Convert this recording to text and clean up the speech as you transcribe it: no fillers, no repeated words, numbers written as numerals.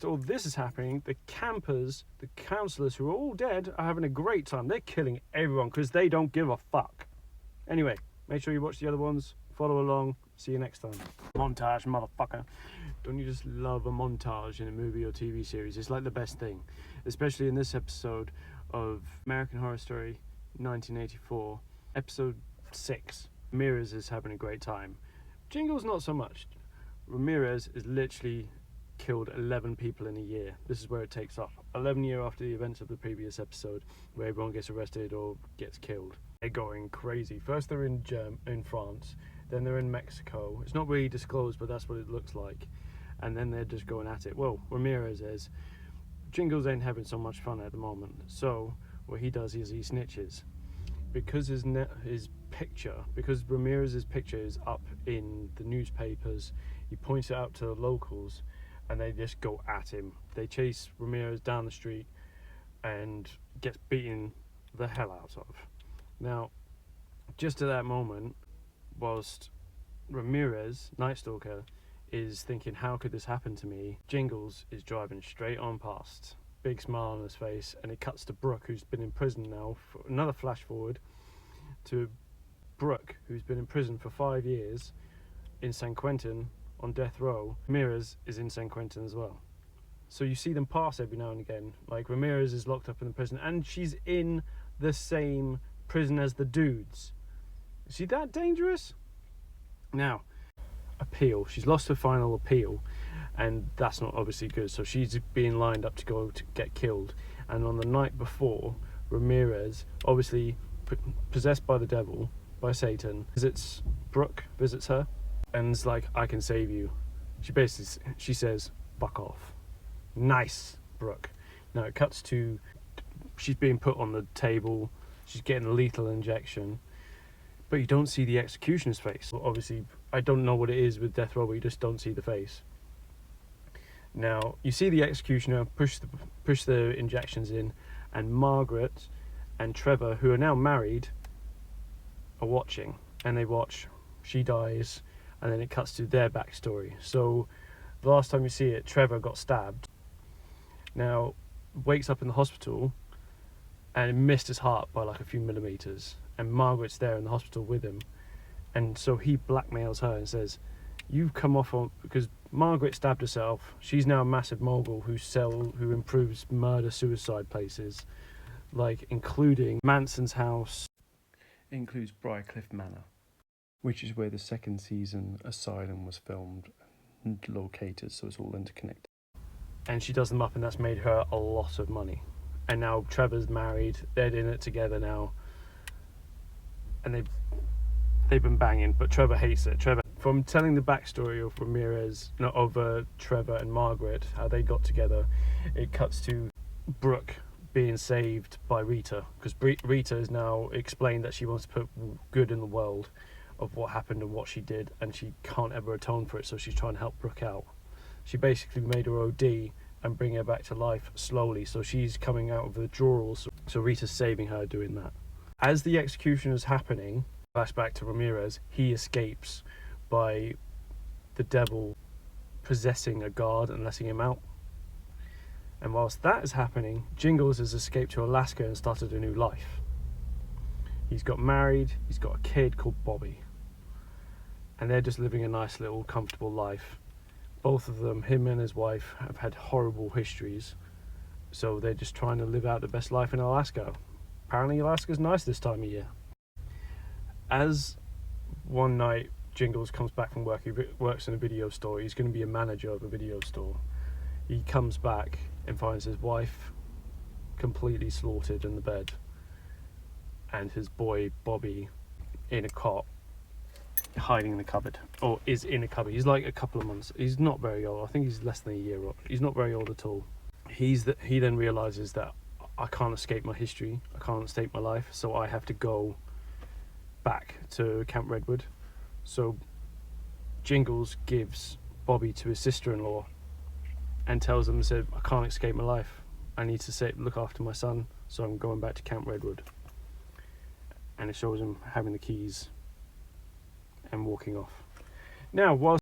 So all this is happening, the campers, the counsellors who are all dead, are having a great time. They're killing everyone because they don't give a fuck. Anyway, make sure you watch the other ones, follow along, see you next time. Montage, motherfucker. Don't you just love a montage in a movie or TV series? It's like the best thing, especially in this episode of American Horror Story 1984, episode 6. Ramirez is having a great time. Jingles not so much. Ramirez is literally killed 11 people in a year. This is where it takes off. 11 years after the events of the previous episode, where everyone gets arrested or gets killed. They're going crazy. First they're in France, then they're in Mexico. It's not really disclosed, but that's what it looks like. And then they're just going at it. Well, Ramirez is. Jingles ain't having so much fun at the moment. So what he does is he snitches. Because his picture, because Ramirez's picture is up in the newspapers, he points it out to the locals, and they just go at him. They chase Ramirez down the street and gets beaten the hell out of. Now, just at that moment, whilst Ramirez, Night Stalker, is thinking, how could this happen to me? Jingles is driving straight on past. Big smile on his face, and it cuts to Brooke, who's been in prison now. For another flash forward to Brooke, who's been in prison for 5 years in San Quentin on death row. Ramirez is in San Quentin as well. So you see them pass every now and again. Like, Ramirez is locked up in the prison, and she's in the same prison as the dudes. Is she that dangerous? Now, appeal. She's lost her final appeal, and that's not obviously good. So she's being lined up to go to get killed. And on the night before, Ramirez, obviously possessed by the devil, by Satan, visits Brooke, visits her, and is like, I can save you. She says, fuck off. Nice, Brooke. Now it cuts to, she's being put on the table, she's getting a lethal injection, but you don't see the executioner's face. Obviously, I don't know what it is with death row, but you just don't see the face. Now, you see the executioner push the injections in, and Margaret and Trevor, who are now married, are watching, and they watch, she dies, and then it cuts to their backstory. So the last time you see it, Trevor got stabbed. Now, wakes up in the hospital and missed his heart by like a few millimeters, and Margaret's there in the hospital with him, and so he blackmails her and says, you've come off on, because Margaret stabbed herself. She's now a massive mogul who improves murder-suicide places, like including Manson's house. It includes Briarcliff Manor, which is where the second season Asylum was filmed and located, so it's all interconnected. And she does them up, and that's made her a lot of money. And now Trevor's married, they're in it together now, and they've been banging, but Trevor hates it. Trevor, from telling the backstory of Trevor and Margaret, how they got together, it cuts to Brooke being saved by Rita, because Rita has now explained that she wants to put good in the world of what happened and what she did, and she can't ever atone for it, so she's trying to help Brooke out. She basically made her OD and bring her back to life slowly, so she's coming out of withdrawals, so Rita's saving her doing that. As the execution is happening, flashback to Ramirez, he escapes by the devil possessing a guard and letting him out. And whilst that is happening, Jingles has escaped to Alaska and started a new life. He's got married, he's got a kid called Bobby, and they're just living a nice little comfortable life. Both of them, him and his wife, have had horrible histories, so they're just trying to live out the best life in Alaska. Apparently Alaska's nice this time of year. As one night Jingles comes back from work, he works in a video store, he's going to be a manager of a video store. He comes back and finds his wife completely slaughtered in the bed, and his boy Bobby in a cot, hiding in the cupboard, or is in a cupboard. He's like a couple of months, he's not very old, I think he's less than a year old, he's not very old at all. He then realises that I can't escape my history, I can't escape my life, so I have to go back to Camp Redwood. So Jingles gives Bobby to his sister-in-law and tells them, I can't escape my life, I need to look after my son, so I'm going back to Camp Redwood. And it shows him having the keys and walking off. Now, whilst